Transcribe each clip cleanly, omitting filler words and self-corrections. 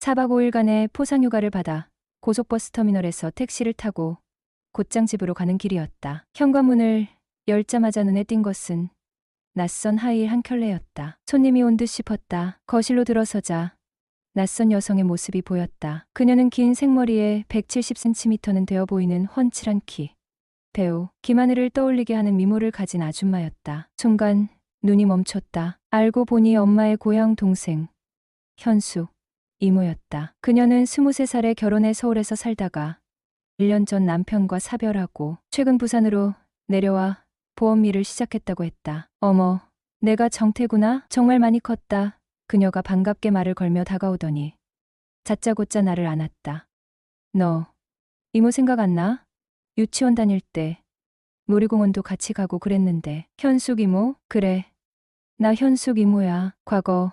4박 5일간의 포상휴가를 받아 고속버스 터미널에서 택시를 타고 곧장 집으로 가는 길이었다. 현관문을 열자마자 눈에 띈 것은 낯선 하이힐 한 켤레였다. 손님이 온 듯 싶었다. 거실로 들어서자 낯선 여성의 모습이 보였다. 그녀는 긴 생머리에 170cm는 되어 보이는 훤칠한 키, 배우 김하늘을 떠올리게 하는 미모를 가진 아줌마였다. 순간 눈이 멈췄다. 알고 보니 엄마의 고향 동생 현수 이모였다. 그녀는 23살에 결혼해 서울에서 살다가 1년 전 남편과 사별하고 최근 부산으로 내려와 보험 일을 시작했다고 했다. 어머, 내가 정태구나? 정말 많이 컸다. 그녀가 반갑게 말을 걸며 다가오더니 다짜고짜 나를 안았다. 너 이모 생각 안 나? 유치원 다닐 때 놀이공원도 같이 가고 그랬는데. 현숙 이모? 그래, 나 현숙 이모야. 과거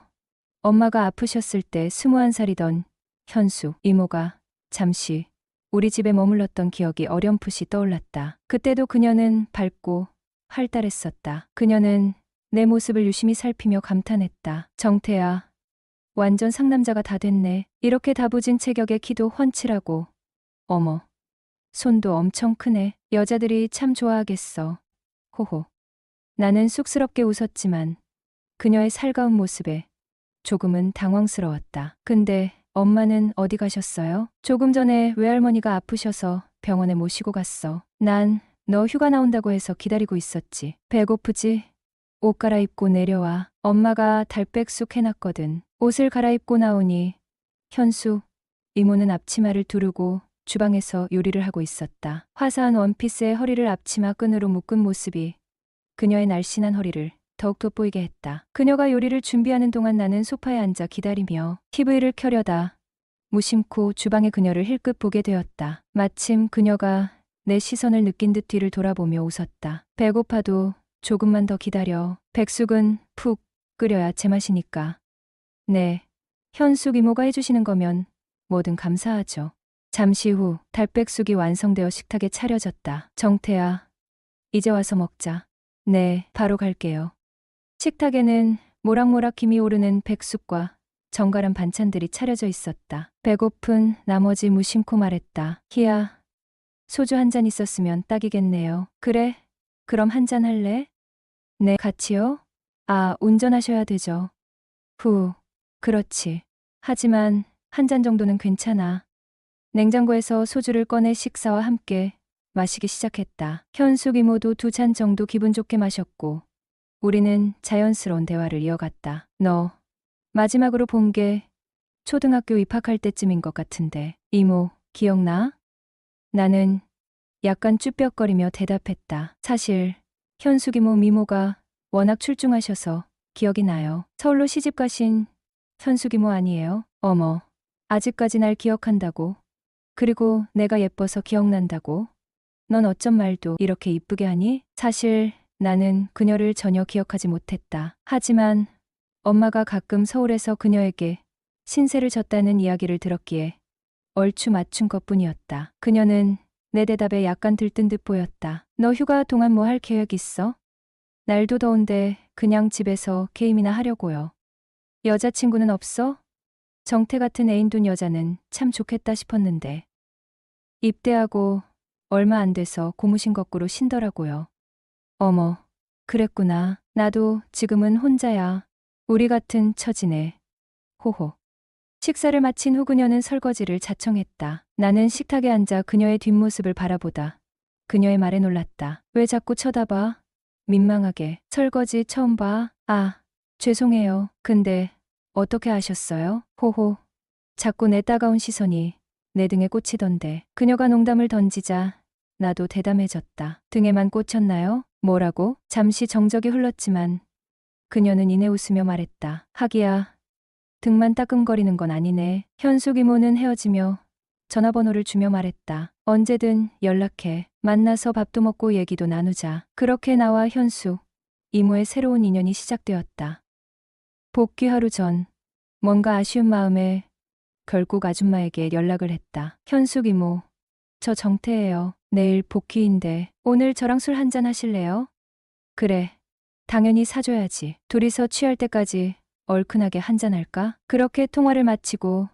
엄마가 아프셨을 때 21살이던 현숙 이모가 잠시 우리 집에 머물렀던 기억이 어렴풋이 떠올랐다. 그때도 그녀는 밝고 활달했었다. 그녀는 내 모습을 유심히 살피며 감탄했다. 정태야, 완전 상남자가 다 됐네. 이렇게 다부진 체격에 키도 훤칠하고, 어머, 손도 엄청 크네. 여자들이 참 좋아하겠어. 호호. 나는 쑥스럽게 웃었지만 그녀의 살가운 모습에 조금은 당황스러웠다. 근데 엄마는 어디 가셨어요? 조금 전에 외할머니가 아프셔서 병원에 모시고 갔어. 난 너 휴가 나온다고 해서 기다리고 있었지. 배고프지? 옷 갈아입고 내려와. 엄마가 달백숙 해놨거든. 옷을 갈아입고 나오니 현수 이모는 앞치마를 두르고 주방에서 요리를 하고 있었다. 화사한 원피스에 허리를 앞치마 끈으로 묶은 모습이 그녀의 날씬한 허리를 더욱 돋보이게 했다. 그녀가 요리를 준비하는 동안 나는 소파에 앉아 기다리며 TV를 켜려다 무심코 주방의 그녀를 힐끗 보게 되었다. 마침 그녀가 내 시선을 느낀 듯 뒤를 돌아보며 웃었다. 배고파도 조금만 더 기다려. 백숙은 푹 끓여야 제맛이니까. 네, 현숙 이모가 해주시는 거면 뭐든 감사하죠. 잠시 후 달백숙이 완성되어 식탁에 차려졌다. 정태야, 이제 와서 먹자. 네, 바로 갈게요. 식탁에는 모락모락 김이 오르는 백숙과 정갈한 반찬들이 차려져 있었다. 배고픈 나머지 무심코 말했다. 희야, 소주 한 잔 있었으면 딱이겠네요. 그래, 그럼 한 잔 할래? 네, 같이요? 아, 운전하셔야 되죠. 후, 그렇지. 하지만 한 잔 정도는 괜찮아. 냉장고에서 소주를 꺼내 식사와 함께 마시기 시작했다. 현숙 이모도 2잔 정도 기분 좋게 마셨고 우리는 자연스러운 대화를 이어갔다. 너 마지막으로 본 게 초등학교 입학할 때쯤인 것 같은데 이모 기억나? 나는 약간 쭈뼛거리며 대답했다. 사실 현숙 이모 미모가 워낙 출중하셔서 기억이 나요. 서울로 시집 가신 현숙 이모 아니에요? 어머, 아직까지 날 기억한다고? 그리고 내가 예뻐서 기억난다고? 넌 어쩜 말도 이렇게 이쁘게 하니? 사실 나는 그녀를 전혀 기억하지 못했다. 하지만 엄마가 가끔 서울에서 그녀에게 신세를 졌다는 이야기를 들었기에 얼추 맞춘 것뿐이었다. 그녀는 내 대답에 약간 들뜬 듯 보였다. 너 휴가 동안 뭐 할 계획 있어? 날도 더운데 그냥 집에서 게임이나 하려고요. 여자친구는 없어? 정태 같은 애인 둔 여자는 참 좋겠다 싶었는데. 입대하고 얼마 안 돼서 고무신 거꾸로 신더라고요. 어머, 그랬구나. 나도 지금은 혼자야. 우리 같은 처지네. 호호. 식사를 마친 후 그녀는 설거지를 자청했다. 나는 식탁에 앉아 그녀의 뒷모습을 바라보다 그녀의 말에 놀랐다. 왜 자꾸 쳐다봐? 민망하게. 설거지 처음 봐. 아, 죄송해요. 근데 어떻게 아셨어요? 호호. 자꾸 내 따가운 시선이 내 등에 꽂히던데. 그녀가 농담을 던지자 나도 대담해졌다. 등에만 꽂혔나요? 뭐라고? 잠시 정적이 흘렀지만 그녀는 이내 웃으며 말했다. 하기야, 등만 따끔거리는 건 아니네. 현숙 이모는 헤어지며 전화번호를 주며 말했다. 언제든 연락해. 만나서 밥도 먹고 얘기도 나누자. 그렇게 나와 현숙 이모의 새로운 인연이 시작되었다. 복귀 하루 전 뭔가 아쉬운 마음에 결국 아줌마에게 연락을 했다. 현숙 이모, 저 정태예요. 내일 복귀인데 오늘 저랑 술 한잔 하실래요? 그래, 당연히 사줘야지. 둘이서 취할 때까지 얼큰하게 한잔할까? 그렇게 통화를 마치고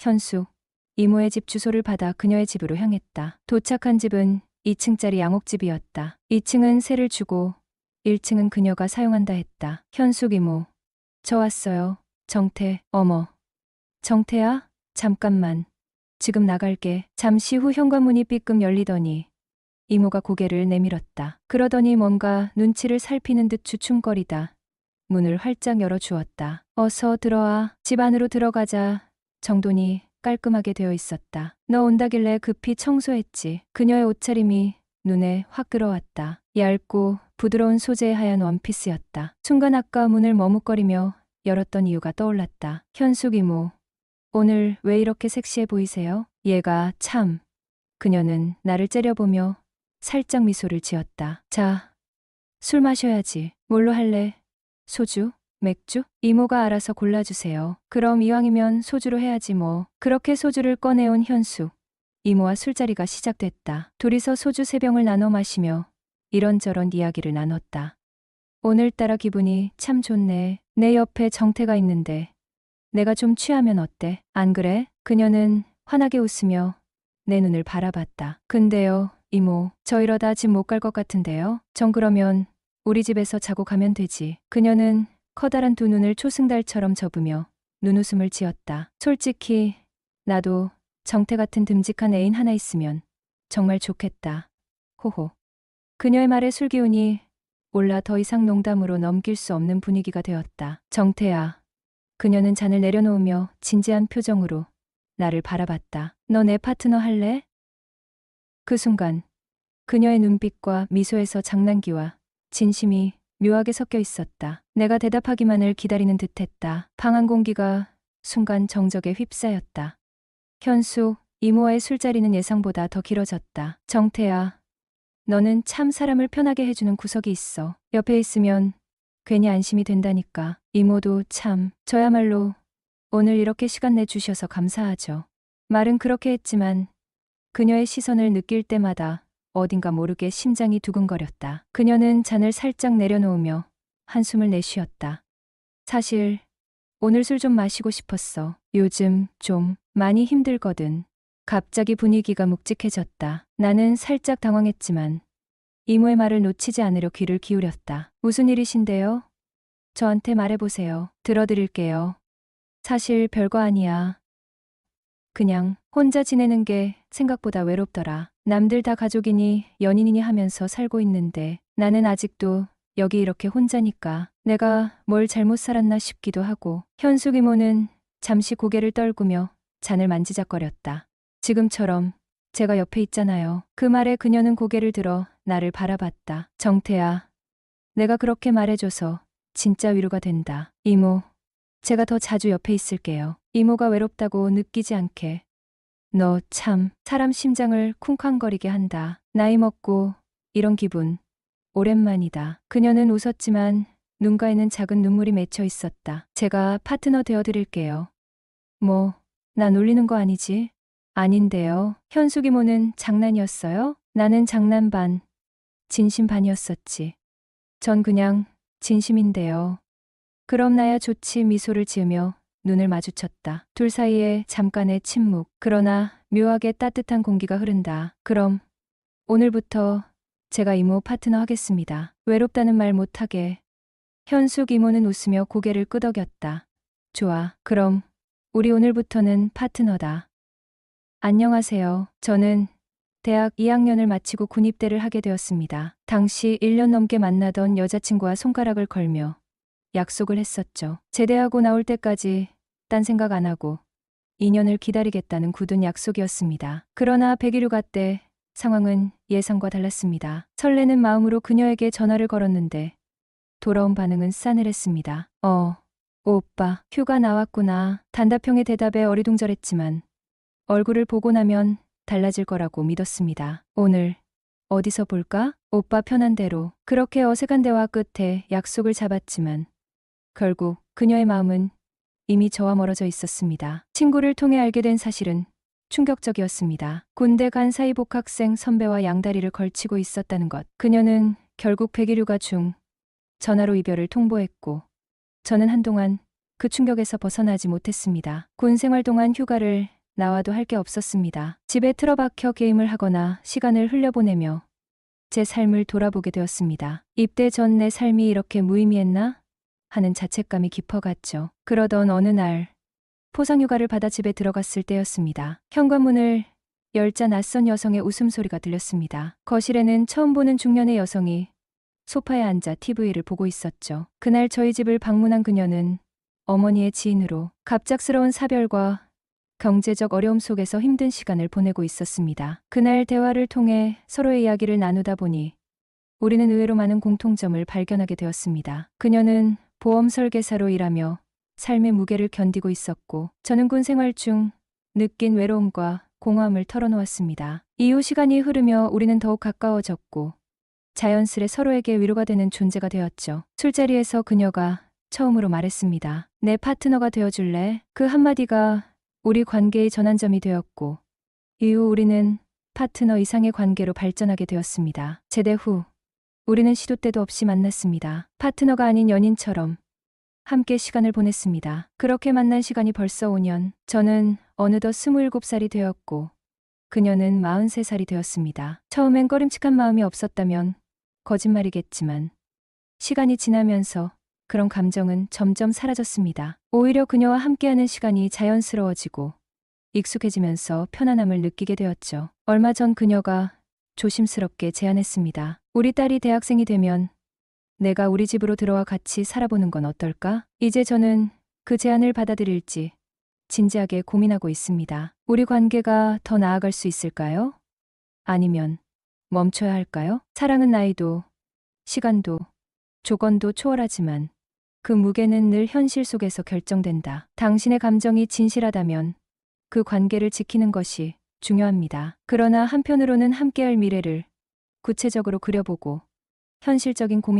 현숙, 이모의 집 주소를 받아 그녀의 집으로 향했다. 도착한 집은 2층짜리 양옥집이었다. 2층은 세를 주고 1층은 그녀가 사용한다 했다. 현숙 이모, 저 왔어요. 정태, 어머. 정태야? 잠깐만. 지금 나갈게. 잠시 후 현관문이 삐끔 열리더니 이모가 고개를 내밀었다. 그러더니 뭔가 눈치를 살피는 듯 주춤거리다 문을 활짝 열어주었다. 어서 들어와. 집 안으로 들어가자 정돈이 깔끔하게 되어 있었다. 너 온다길래 급히 청소했지. 그녀의 옷차림이 눈에 확 들어왔다. 얇고 부드러운 소재의 하얀 원피스였다. 순간 아까 문을 머뭇거리며 열었던 이유가 떠올랐다. 현숙 이모, 오늘 왜 이렇게 섹시해 보이세요? 얘가 참. 그녀는 나를 째려보며 살짝 미소를 지었다. 자, 술 마셔야지. 뭘로 할래? 소주? 맥주? 이모가 알아서 골라주세요. 그럼 이왕이면 소주로 해야지 뭐. 그렇게 소주를 꺼내온 현숙. 이모와 술자리가 시작됐다. 둘이서 소주 3병을 나눠 마시며 이런저런 이야기를 나눴다. 오늘따라 기분이 참 좋네. 내 옆에 정태가 있는데 내가 좀 취하면 어때? 안 그래? 그녀는 환하게 웃으며 내 눈을 바라봤다. 근데요, 이모, 저 이러다 집 못 갈 것 같은데요? 전 그러면 우리 집에서 자고 가면 되지. 그녀는 커다란 두 눈을 초승달처럼 접으며 눈웃음을 지었다. 솔직히 나도 정태 같은 듬직한 애인 하나 있으면 정말 좋겠다. 호호. 그녀의 말에 술기운이 올라 더 이상 농담으로 넘길 수 없는 분위기가 되었다. 정태야. 그녀는 잔을 내려놓으며 진지한 표정으로 나를 바라봤다. 너 내 파트너 할래? 그 순간 그녀의 눈빛과 미소에서 장난기와 진심이 묘하게 섞여 있었다. 내가 대답하기만을 기다리는 듯했다. 방 안 공기가 순간 정적에 휩싸였다. 현숙, 이모와의 술자리는 예상보다 더 길어졌다. 정태야, 너는 참 사람을 편하게 해주는 구석이 있어. 옆에 있으면 괜히 안심이 된다니까. 이모도 참, 저야말로 오늘 이렇게 시간 내주셔서 감사하죠. 말은 그렇게 했지만 그녀의 시선을 느낄 때마다 어딘가 모르게 심장이 두근거렸다. 그녀는 잔을 살짝 내려놓으며 한숨을 내쉬었다. 사실 오늘 술 좀 마시고 싶었어. 요즘 좀 많이 힘들거든. 갑자기 분위기가 묵직해졌다. 나는 살짝 당황했지만 이모의 말을 놓치지 않으려 귀를 기울였다. 무슨 일이신데요? 저한테 말해보세요. 들어드릴게요. 사실 별거 아니야. 그냥 혼자 지내는 게 생각보다 외롭더라. 남들 다 가족이니 연인이니 하면서 살고 있는데 나는 아직도 여기 이렇게 혼자니까 내가 뭘 잘못 살았나 싶기도 하고. 현숙 이모는 잠시 고개를 떨구며 잔을 만지작거렸다. 지금처럼 제가 옆에 있잖아요. 그 말에 그녀는 고개를 들어 나를 바라봤다. 정태야, 내가 그렇게 말해줘서 진짜 위로가 된다. 이모, 제가 더 자주 옆에 있을게요. 이모가 외롭다고 느끼지 않게. 너 참 사람 심장을 쿵쾅거리게 한다. 나이 먹고 이런 기분 오랜만이다. 그녀는 웃었지만 눈가에는 작은 눈물이 맺혀 있었다. 제가 파트너 되어드릴게요. 뭐, 나 놀리는 거 아니지? 아닌데요. 현숙 이모는 장난이었어요? 나는 장난 반, 진심 반이었었지. 전 그냥 진심인데요. 그럼 나야 좋지. 미소를 지으며 눈을 마주쳤다. 둘 사이에 잠깐의 침묵. 그러나 묘하게 따뜻한 공기가 흐른다. 그럼 오늘부터 제가 이모 파트너 하겠습니다. 외롭다는 말 못하게. 현숙 이모는 웃으며 고개를 끄덕였다. 좋아. 그럼 우리 오늘부터는 파트너다. 안녕하세요. 저는 대학 2학년을 마치고 군입대를 하게 되었습니다. 당시 1년 넘게 만나던 여자친구와 손가락을 걸며 약속을 했었죠. 제대하고 나올 때까지 딴 생각 안 하고 2년을 기다리겠다는 굳은 약속이었습니다. 그러나 100일휴가 때 상황은 예상과 달랐습니다. 설레는 마음으로 그녀에게 전화를 걸었는데 돌아온 반응은 싸늘했습니다. 오빠, 휴가 나왔구나. 단답형의 대답에 어리둥절했지만 얼굴을 보고 나면 달라질 거라고 믿었습니다. 오늘 어디서 볼까? 오빠 편한 대로. 그렇게 어색한 대화 끝에 약속을 잡았지만 결국 그녀의 마음은 이미 저와 멀어져 있었습니다. 친구를 통해 알게 된 사실은 충격적이었습니다. 군대 간 사이 복학생 선배와 양다리를 걸치고 있었다는 것. 그녀는 결국 100일휴가 중 전화로 이별을 통보했고 저는 한동안 그 충격에서 벗어나지 못했습니다. 군 생활 동안 휴가를 나와도 할 게 없었습니다. 집에 틀어박혀 게임을 하거나 시간을 흘려보내며 제 삶을 돌아보게 되었습니다. 입대 전 내 삶이 이렇게 무의미했나? 하는 자책감이 깊어갔죠. 그러던 어느 날 포상휴가를 받아 집에 들어갔을 때였습니다. 현관문을 열자 낯선 여성의 웃음소리가 들렸습니다. 거실에는 처음 보는 중년의 여성이 소파에 앉아 TV를 보고 있었죠. 그날 저희 집을 방문한 그녀는 어머니의 지인으로 갑작스러운 사별과 경제적 어려움 속에서 힘든 시간을 보내고 있었습니다. 그날 대화를 통해 서로의 이야기를 나누다 보니 우리는 의외로 많은 공통점을 발견하게 되었습니다. 그녀는 보험 설계사로 일하며 삶의 무게를 견디고 있었고, 저는 군 생활 중 느낀 외로움과 공허함을 털어놓았습니다. 이후 시간이 흐르며 우리는 더욱 가까워졌고 자연스레 서로에게 위로가 되는 존재가 되었죠. 술자리에서 그녀가 처음으로 말했습니다. 내 파트너가 되어줄래? 그 한마디가 우리 관계의 전환점이 되었고 이후 우리는 파트너 이상의 관계로 발전하게 되었습니다. 제대 후 우리는 시도 때도 없이 만났습니다. 파트너가 아닌 연인처럼 함께 시간을 보냈습니다. 그렇게 만난 시간이 벌써 5년. 저는 어느덧 27살이 되었고 그녀는 43살이 되었습니다. 처음엔 꺼림칙한 마음이 없었다면 거짓말이겠지만 시간이 지나면서 그런 감정은 점점 사라졌습니다. 오히려 그녀와 함께하는 시간이 자연스러워지고 익숙해지면서 편안함을 느끼게 되었죠. 얼마 전 그녀가 조심스럽게 제안했습니다. 우리 딸이 대학생이 되면 내가 우리 집으로 들어와 같이 살아보는 건 어떨까? 이제 저는 그 제안을 받아들일지 진지하게 고민하고 있습니다. 우리 관계가 더 나아갈 수 있을까요? 아니면 멈춰야 할까요? 사랑은 나이도, 시간도, 조건도 초월하지만 그 무게는 늘 현실 속에서 결정된다. 당신의 감정이 진실하다면 그 관계를 지키는 것이 중요합니다. 그러나 한편으로는 함께할 미래를 구체적으로 그려보고 현실적인 고민